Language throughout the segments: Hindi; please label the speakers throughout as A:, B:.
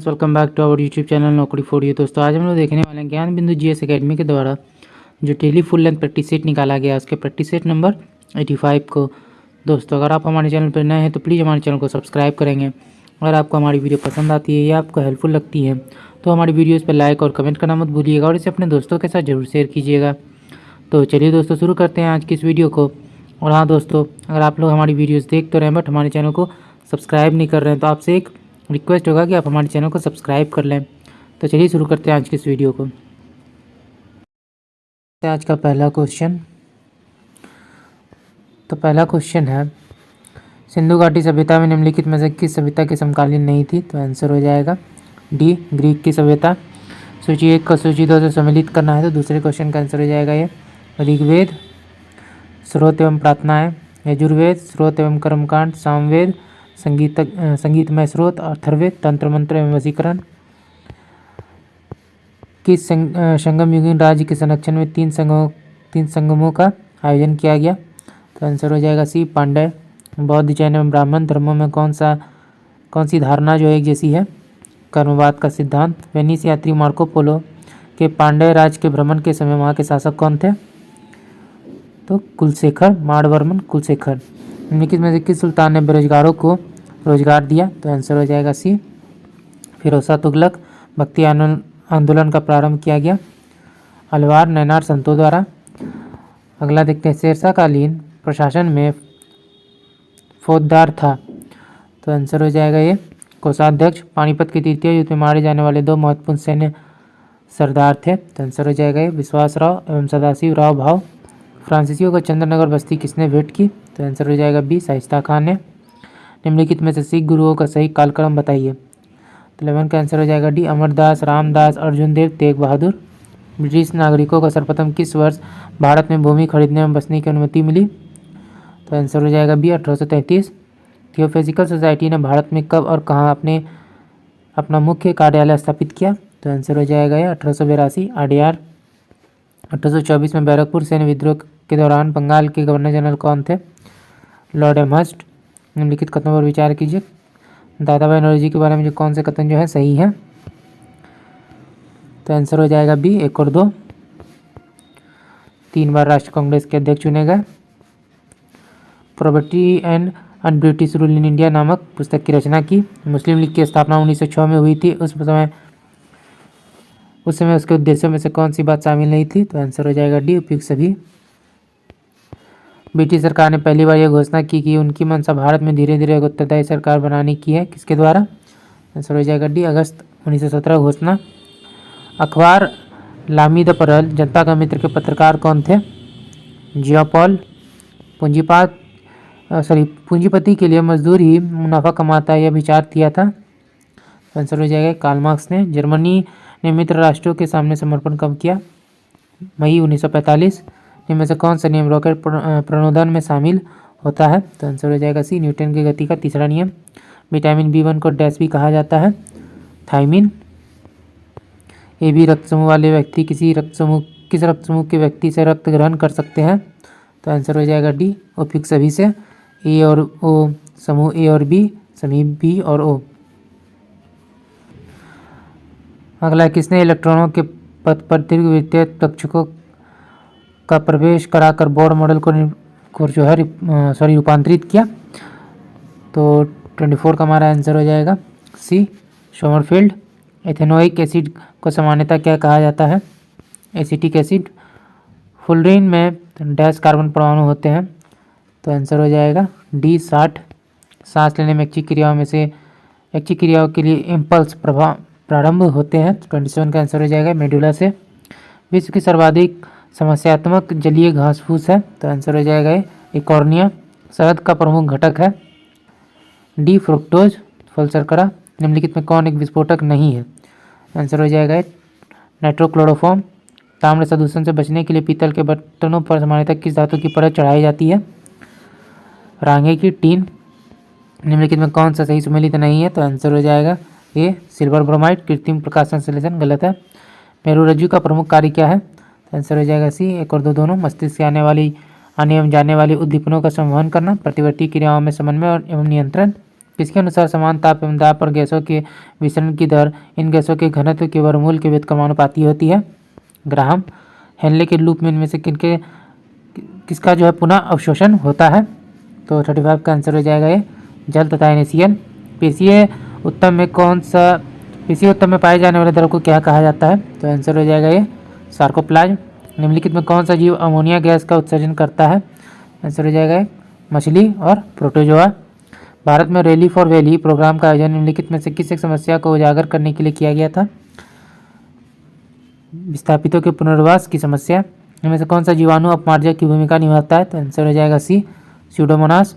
A: Friends, welcome back to our YouTube channel Naukri for you. दोस्तों आज हम लोग देखने वाले हैं ज्ञान बिंदु जीएस एकेडमी के द्वारा जो daily full length practice set निकाला गया, उसके प्रैक्टिस सेट नंबर 85 को। दोस्तों अगर आप हमारे चैनल पर नए हैं तो प्लीज़ हमारे चैनल को सब्सक्राइब करेंगे। अगर आपको हमारी वीडियो पसंद आती है या आपको हेल्पफुल लगती है तो हमारी वीडियोज़ पर लाइक और कमेंट करना मत भूलिएगा और इसे अपने दोस्तों के साथ जरूर शेयर कीजिएगा। तो चलिए दोस्तों शुरू करते हैं आज की इस वीडियो को। और हाँ दोस्तों, अगर आप लोग हमारी वीडियोज़ देख तो रहे हैं बट हमारे चैनल को सब्सक्राइब नहीं कर रहे हैं तो आपसे एक रिक्वेस्ट होगा कि आप हमारे चैनल को सब्सक्राइब कर लें। तो चलिए शुरू करते हैं आज की इस वीडियो को। आज का पहला क्वेश्चन, तो पहला क्वेश्चन है सिंधु घाटी सभ्यता में निम्नलिखित में से किस सभ्यता की समकालीन नहीं थी? तो आंसर हो जाएगा डी, ग्रीक की सभ्यता। सूची 1 को सूची 2 से सम्मिलित करना है तो दूसरे क्वेश्चन का आंसर हो जाएगा ये ऋग्वेद, स्रोत एवं प्रार्थनाएं, यजुर्वेद, स्रोत एवं कर्मकांड, सामवेद, संगीतमय स्रोत, अथर्ववेद, तंत्र मंत्र एवं वशीकरण। किस संगम युगीन राज्य के संरक्षण में तीन संगमों का आयोजन किया गया? तो आंसर हो जाएगा सी, पांड्य। बौद्ध, जैन एवं ब्राह्मण धर्मों में कौन सी धारणा जो एक जैसी है? कर्मवाद का सिद्धांत। वेनिस यात्री मार्को पोलो के पांड्य राज के भ्रमण के समय वहाँ के शासक कौन थे? तो कुलशेखर, माड़वर्मन कुलशेखर। निम्नलिखित में से किस सुल्तान ने बेरोजगारों को रोजगार दिया? तो आंसर हो जाएगा सी, फिरोजा तुगलक। भक्ति आंदोलन का प्रारंभ किया गया अलवार नैनार संतों द्वारा। अगला देखते हैं, शेरशाहकालीन प्रशासन में फौजदार था? तो आंसर हो जाएगा ये कोषाध्यक्ष। पानीपत के तृतीय युद्ध में मारे जाने वाले दो महत्वपूर्ण सैन्य सरदार थे? तो आंसर हो जाएगा ये विश्वासराव एवं सदाशिव राव भाव। फ्रांसीसियों को चंद्रनगर बस्ती किसने भेंट की? तो आंसर हो जाएगा बी, शाइस्ता खान ने। निम्नलिखित में से सिख गुरुओं का सही कालक्रम बताइए? तो 11 का आंसर हो जाएगा डी, अमरदास, रामदास, अर्जुन देव, तेग बहादुर। ब्रिटिश नागरिकों को सर्वप्रथम किस वर्ष भारत में भूमि खरीदने एवं बसने की अनुमति मिली? तो आंसर हो जाएगा बी, 1833। थियोफिजिकल सोसाइटी ने भारत में कब और कहाँ अपना मुख्य कार्यालय स्थापित किया? तो आंसर हो जाएगा ये 1882 आडियार। 1824 में बैरकपुर सैन्य विद्रोह के दौरान बंगाल के गवर्नर जनरल कौन थे? Lord Amherst. निम्नलिखित कथनों पर विचार कीजिए। दादा भाई नौरोजी के बारे में जो कौन से कथन जो है सही है? तो आंसर हो जाएगा बी, 1 और 2। 3 बार राष्ट्रीय कांग्रेस के अध्यक्ष चुने गए। Property and un British rule in India नामक पुस्तक की रचना की। मुस्लिम लीग की स्थापना 1906 में हुई थी। उस समय उसके उद्देश्यों में से कौन सी बात शामिल नहीं थी? तो आंसर हो जाएगा डी, उपयुक्त सभी। ब्रिटिश सरकार ने पहली बार यह घोषणा की कि उनकी मंशा भारत में धीरे धीरे एक उत्तरदायी सरकार बनाने की है। किसके द्वारा? आंसर हो जाएगा डी, अगस्त 1917 घोषणा। अखबार लामी द परल जनता का मित्र के पत्रकार कौन थे? जिया पॉल। पूंजीपति के लिए मजदूर ही मुनाफा कमाता है, यह विचार दिया था? आंसर हो जाएगा कार्ल मार्क्स ने। जर्मनी ने मित्र राष्ट्रों के सामने समर्पण कब किया? मई 1945। इनमें से कौन सा नियम रॉकेट प्रणोदन में शामिल होता है? तो आंसर हो जाएगा सी, न्यूटन की गति का तीसरा नियम। विटामिन B1 को डैश भी कहा जाता है? थायमिन। AB रक्त समूह वाले व्यक्ति किस रक्त समूह के व्यक्ति से रक्त ग्रहण कर सकते हैं? तो आंसर हो जाएगा डी, उपयुक्त सभी से। A और O समूह A और B, समूह B और O। अगला, किसने इलेक्ट्रॉनों के पथ पर दीर्घवृत्तीय कक्षकों का प्रवेश कराकर बोर मॉडल को जो है रूपांतरित किया? तो 24 का हमारा आंसर हो जाएगा सी, सोमरफेल्ड। एथेनोइक एसिड को सामान्यतः क्या कहा जाता है? Acetic acid. फुलरीन में डैश कार्बन परमाणु होते हैं? तो आंसर हो जाएगा डी, 60। सांस लेने में ऐच्छिक क्रियाओं के लिए इम्पल्स प्रारंभ होते हैं? 27 का आंसर हो जाएगा मेडुला से। विश्व की सर्वाधिक समस्यात्मक जलीय घास फूस है? तो आंसर हो जाएगा इकॉर्निया। शहद का प्रमुख घटक है? डी, फ्रुक्टोज, फल शर्करा। निम्नलिखित में कौन एक विस्फोटक नहीं है? आंसर हो जाएगा नाइट्रोक्लोरोफॉर्म। ताम्र प्रदूषण से बचने के लिए पीतल के बर्तनों पर सामान्यतः किस धातु की परत चढ़ाई जाती है? रांगे की, टीन। निम्नलिखित में कौन सा सही सुमेलित नहीं है? तो आंसर हो जाएगा ए, सिल्वर ब्रोमाइड। कृत्रिम प्रकाश संश्लेषण गलत है। मेरुरज्जु का प्रमुख कार्य क्या है? तो आंसर हो जाएगा सी, 1 और 2 दोनों। मस्तिष्क से आने एवं जाने वाली उद्दीपनों का संवहन करना। प्रतिवर्ती क्रियाओं में समन्वय एवं नियंत्रण। किसके अनुसार समान ताप एवं दाब पर गैसों के विसरण की दर इन गैसों के घनत्व के वर्गमूल के व्युत्क्रमानुपाती होती है? ग्राहम। हेनले के लूप में इनमें से किसका जो है पुनः अवशोषण होता है? तो 35 का आंसर हो जाएगा ये जल तथा NaCl। पेशीय उत्तम में पाए जाने वाले द्रव को क्या कहा जाता है? तो आंसर हो जाएगा ये सार्कोप्लाज्म। निम्नलिखित में कौन सा जीव अमोनिया गैस का उत्सर्जन करता है? आंसर हो जाएगा ये मछली और प्रोटोजोआ। भारत में रैली फॉर वैली प्रोग्राम का आयोजन निम्नलिखित में से किस एक समस्या को उजागर करने के लिए किया गया था? विस्थापितों के पुनर्वास की समस्या। इनमें से कौन सा जीवाणु अपमार्जक की भूमिका निभाता है? तो आंसर हो जाएगा सी स्यूडोमोनास।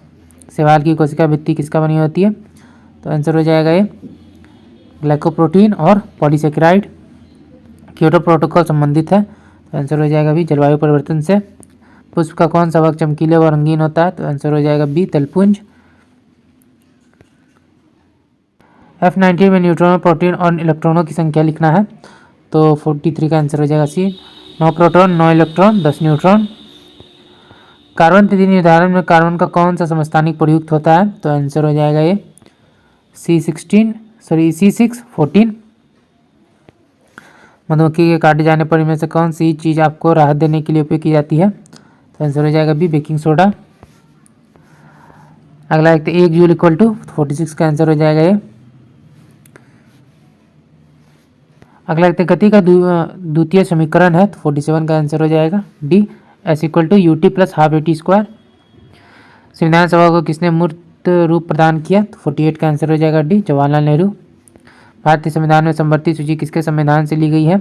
A: शैवाल की कोशिका भित्ति किसका बनी होती है? तो आंसर हो जाएगा ये ग्लाइकोप्रोटीन और पॉलीसेकेराइड। क्योटो प्रोटोकॉल संबंधित है, तो आंसर हो जाएगा बी जलवायु परिवर्तन से। पुष्प का कौन सा भाग चमकीले व रंगीन होता है? तो आंसर हो जाएगा बी तलपुंज। F19 में न्यूट्रॉन, प्रोटीन और इलेक्ट्रॉनों की संख्या लिखना है, तो 43 का आंसर हो जाएगा सी 9 प्रोटॉन 9 इलेक्ट्रॉन 10 न्यूट्रॉन। कार्बन तिथि निर्धारण में कार्बन का कौन सा समस्थानिक प्रयुक्त होता है? तो आंसर हो जाएगा ये C614। मधुमक्खी के काटे जाने पर इनमें से कौन सी चीज़ आपको राहत देने के लिए उपयोग की जाती है? तो आंसर हो जाएगा बी बेकिंग सोडा। अगला एक 1 जूल इक्वल टू 46 का आंसर हो जाएगा ये। अगला गति का द्वितीय समीकरण है, तो 47 का आंसर हो जाएगा D S equal to UT plus half AT square. संविधान सभा को किसने मूर्त रूप प्रदान किया? तो 48 का आंसर हो जाएगा डी जवाहरलाल नेहरू। भारतीय संविधान में समवर्ती सूची किसके संविधान से ली गई है?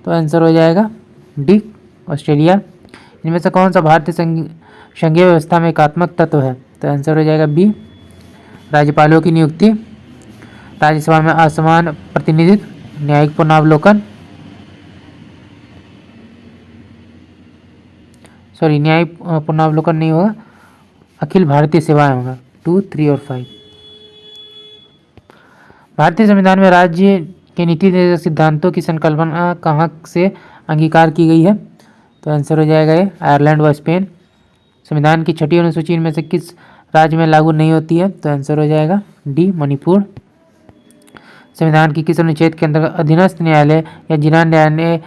A: तो आंसर हो जाएगा डी ऑस्ट्रेलिया। इनमें से कौन सा भारतीय संघीय व्यवस्था में एकात्मक तत्व है? तो आंसर हो जाएगा बी राज्यपालों की नियुक्ति, राज्यसभा में असमान प्रतिनिधित्व, न्यायिक पुनरावलोकन, न्यायिक पुनरावलोकन नहीं होगा, अखिल भारतीय सेवाएं होगा। 2, 3 और 5। भारतीय संविधान में राज्य के नीति निर्देशक सिद्धांतों की संकल्पना कहाँ से अंगीकार की गई है? तो आंसर हो जाएगा ये आयरलैंड व स्पेन। संविधान की छठी अनुसूची में से किस राज्य में लागू नहीं होती है? तो आंसर हो जाएगा डी मणिपुर। संविधान की किस अनुच्छेद के अंतर्गत अधीनस्थ न्यायालय या जिला न्यायालय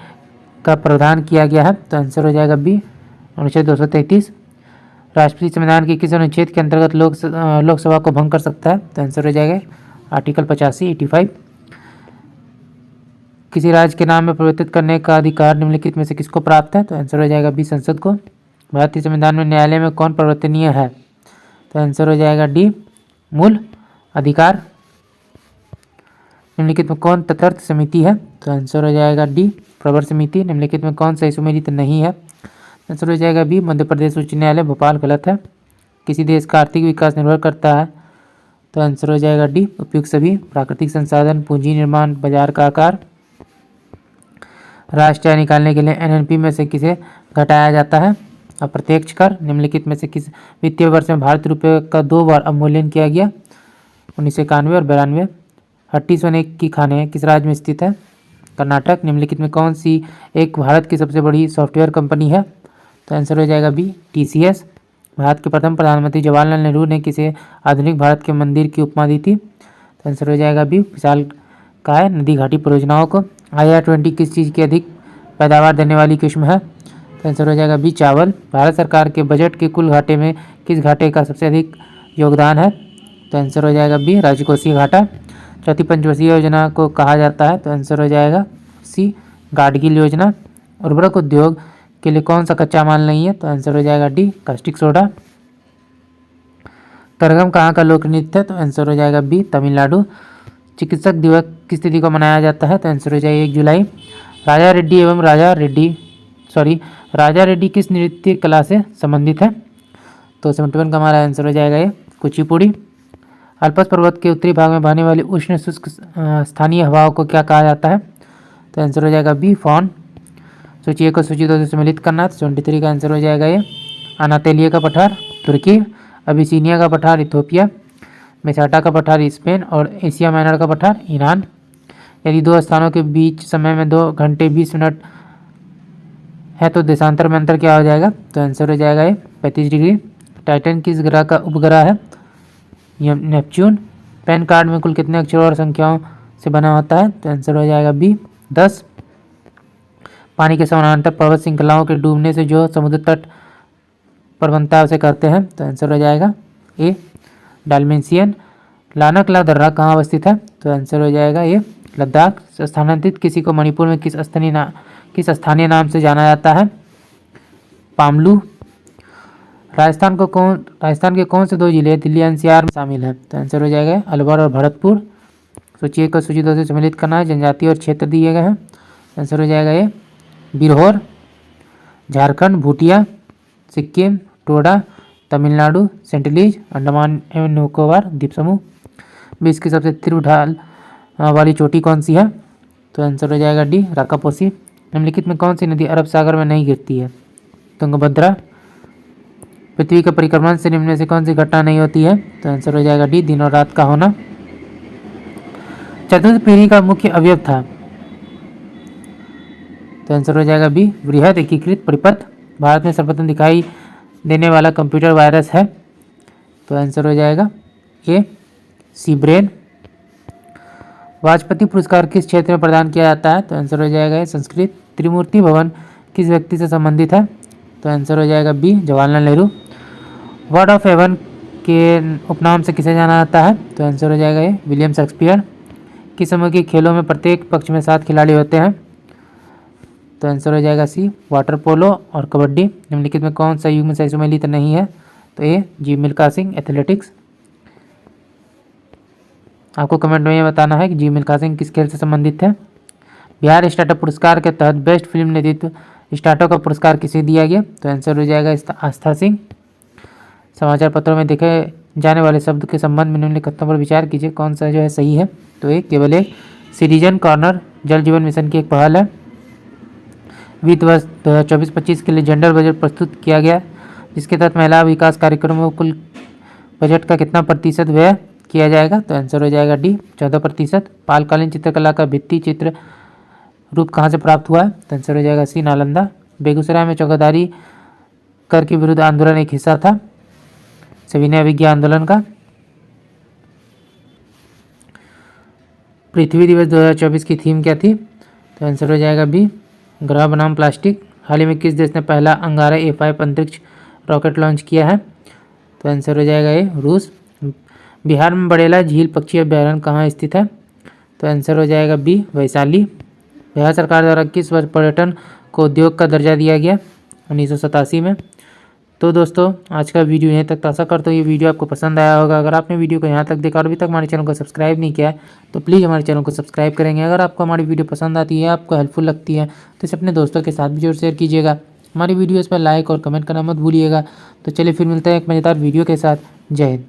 A: का प्रावधान किया गया है? तो आंसर हो जाएगा बी अनुच्छेद 233। राष्ट्रपति संविधान के किस अनुच्छेद के अंतर्गत लोकसभा को भंग कर सकता है? तो आंसर हो जाएगा आर्टिकल 85 किसी राज्य के नाम में परिवर्तित करने का अधिकार निम्नलिखित में से किसको प्राप्त है? तो आंसर हो जाएगा बी संसद को। भारतीय संविधान में न्यायालय में कौन परिवर्तनीय है? तो आंसर हो जाएगा डी मूल अधिकार। निम्नलिखित में कौन तटस्थ समिति है? तो आंसर हो जाएगा डी प्रवर समिति। निम्नलिखित में कौन सा इसुमेलित नहीं है? आंसर हो जाएगा बी मध्य प्रदेश उच्च न्यायालय भोपाल गलत है। किसी देश का आर्थिक विकास निर्भर करता है? तो आंसर हो जाएगा डी उपयुक्त सभी। प्राकृतिक संसाधन, पूंजी निर्माण, बाजार का आकार। राष्ट्रीय आय निकालने के लिए NNP में से किसे घटाया जाता है? अप्रत्यक्ष कर। निम्नलिखित में से किस वित्तीय वर्ष में भारतीय रुपये का 2 बार अवमूल्यन किया गया? 1991 और 92। हट्टी सोने की खाने किस राज्य में स्थित है? कर्नाटक। निम्नलिखित में कौन सी एक भारत की सबसे बड़ी सॉफ्टवेयर कंपनी है? तो आंसर हो जाएगा बी TCS। भारत के प्रथम प्रधानमंत्री जवाहरलाल नेहरू ने किसे आधुनिक भारत के मंदिर की उपमा दी थी? तो आंसर हो जाएगा बी विशाल काय नदी घाटी परियोजनाओं को। IR20 किस चीज़ की अधिक पैदावार देने वाली किस्म है? तो आंसर हो जाएगा बी चावल। भारत सरकार के बजट के कुल घाटे में किस घाटे का सबसे अधिक योगदान है? तो आंसर हो जाएगा बी राजकोषीय घाटा। चौथी पंचवर्षीय योजना को कहा जाता है? तो आंसर हो जाएगा सी गाडगिल योजना। उर्वरक उद्योग के लिए कौन सा कच्चा माल नहीं है? तो आंसर हो जाएगा डी कास्टिक सोडा। तरगम कहाँ का लोक नृत्य है? तो आंसर हो जाएगा बी तमिलनाडु। चिकित्सक दिवस किस तिथि को मनाया जाता है? तो आंसर हो जाएगा 1 जुलाई। राजा रेड्डी किस नृत्य कला से संबंधित है? तो 71 का हमारा आंसर हो जाएगा ये कुचिपुड़ी। अल्पस पर्वत के उत्तरी भाग में बहने वाली उष्ण शुष्क स्थानीय हवाओं को क्या कहा जाता है? तो आंसर हो जाएगा बी फॉन। सूची 1 को सूची 2 से सम्मिलित करना है, तो 23 का आंसर हो जाएगा ये अनातेलिया का पठार तुर्की, अबिसीनिया का पठार इथोपिया, मेसाटा का पठार स्पेन और एशिया माइनर का पठार ईरान। यदि दो स्थानों के बीच समय में 2 घंटे 20 मिनट है तो देशांतर में अंतर क्या हो जाएगा? तो आंसर हो जाएगा ये 35 डिग्री। टाइटन किस ग्रह का उपग्रह है? नेपच्यून। पैन कार्ड में कुल कितने अक्षरों और संख्याओं से बना होता है? तो आंसर हो जाएगा बी 10। पानी के समानांतर पर्वत श्रृंखलाओं के डूबने से जो समुद्र तट पर बनता है उसे कहते हैं? तो आंसर हो जाएगा ए डालमेंशियन। लानक ला दर्रा कहाँ अवस्थित है? तो आंसर हो जाएगा ए लद्दाख। स्थानांतरित किसी को मणिपुर में किस स्थानीय नाम से जाना जाता है? पामलू। राजस्थान के कौन से 2 जिले दिल्ली एनसीआर में शामिल हैं? तो आंसर हो जाएगा अलवर और भरतपुर। सूची को सूची 2 से सम्मिलित करना है। जनजाति और क्षेत्र दिए गए हैं। आंसर हो जाएगा ये बिरहोर। झारखंड, भूटिया, सिक्किम, टोडा, तमिलनाडु, सेंटिलीज, अंडमान एवं निकोबार द्वीप समूह। विश्व की सबसे तीव्र ढाल वाली चोटी कौन सी है? तो आंसर हो जाएगा डी राकापोसी। निम्नलिखित में कौन सी नदी अरब सागर में नहीं गिरती है? तुंगभद्रा। पृथ्वी के परिक्रमण से निम्न में से कौन सी घटना नहीं होती है? तो आंसर हो जाएगा डी दिन और रात का होना। चतुर्थ पीढ़ी का मुख्य अवयव था? तो आंसर हो जाएगा बी वृहद एकीकृत परिपथ। भारत में सर्वप्रथम दिखाई देने वाला कंप्यूटर वायरस है? तो आंसर हो जाएगा ए सी ब्रेन। वाजपेयी पुरस्कार किस क्षेत्र में प्रदान किया जाता है? तो आंसर हो जाएगा संस्कृत। त्रिमूर्ति भवन किस व्यक्ति से संबंधित है? तो आंसर हो जाएगा B Jawaharlal Nehru. Word of heaven के उपनाम से किसे जाना जाता है? तो आंसर हो जाएगा ये विलियम शेक्सपियर। किस समय के खेलों में प्रत्येक पक्ष में 7 खिलाड़ी होते हैं? तो आंसर हो जाएगा सी वाटर पोलो और कबड्डी। निम्नलिखित में कौन सा युग में सही सम्मिलित नहीं है? तो ए जी मिल्खा सिंह एथलेटिक्स। आपको कमेंट में ये बताना है कि जी मिल्खा सिंह किस खेल से संबंधित है। बिहार स्टार्टअप पुरस्कार के तहत बेस्ट फिल्म नेतृत्व स्टार्टअप का पुरस्कार किसे दिया गया? तो आंसर हो जाएगा आस्था सिंह। समाचार पत्रों में देखे जाने वाले शब्द के संबंध में निम्नलिखित पर विचार कीजिए, कौन सा जो है सही है? तो एक केवल एक सिटीजन कॉर्नर जल जीवन मिशन की एक पहल है। वित्त वर्ष 2024-25 के लिए जेंडर बजट प्रस्तुत किया गया, जिसके तहत महिला विकास कार्यक्रमों को कुल बजट का कितना प्रतिशत व्यय किया जाएगा? तो आंसर हो जाएगा डी 14%। पालकालीन चित्रकला का भित्ति चित्र रूप कहाँ से प्राप्त हुआ है? तो आंसर हो जाएगा सी नालंदा। बेगूसराय में चौकीदारी कर के विरुद्ध आंदोलन एक हिस्सा था सविनय अवज्ञा आंदोलन का। पृथ्वी दिवस 2024 की थीम क्या थी? तो आंसर हो जाएगा बी ग्रह बनाम प्लास्टिक। हाल ही में किस देश ने पहला अंगारा A5 अंतरिक्ष रॉकेट लॉन्च किया है? तो आंसर हो जाएगा ए रूस। बिहार में बड़ेला झील पक्षी अभ्यारण्य कहाँ स्थित है? तो आंसर हो जाएगा बी वैशाली। बिहार सरकार द्वारा किस वर्ष पर्यटन को उद्योग का दर्जा दिया गया? 1987 में। तो दोस्तों आज का वीडियो यहीं तक। आशा करता हूँ ये वीडियो आपको पसंद आया होगा। अगर आपने वीडियो को यहाँ तक देखा और अभी तक हमारे चैनल को सब्सक्राइब नहीं किया है तो प्लीज़ हमारे चैनल को सब्सक्राइब करेंगे। अगर आपको हमारी वीडियो पसंद आती है, आपको हेल्पफुल लगती है तो इसे अपने दोस्तों के साथ भी जरूर शेयर कीजिएगा। हमारी वीडियोज़ पर लाइक और कमेंट करना मत भूलिएगा। तो चलिए फिर मिलते हैं एक मज़ेदार वीडियो के साथ। जय हिंद।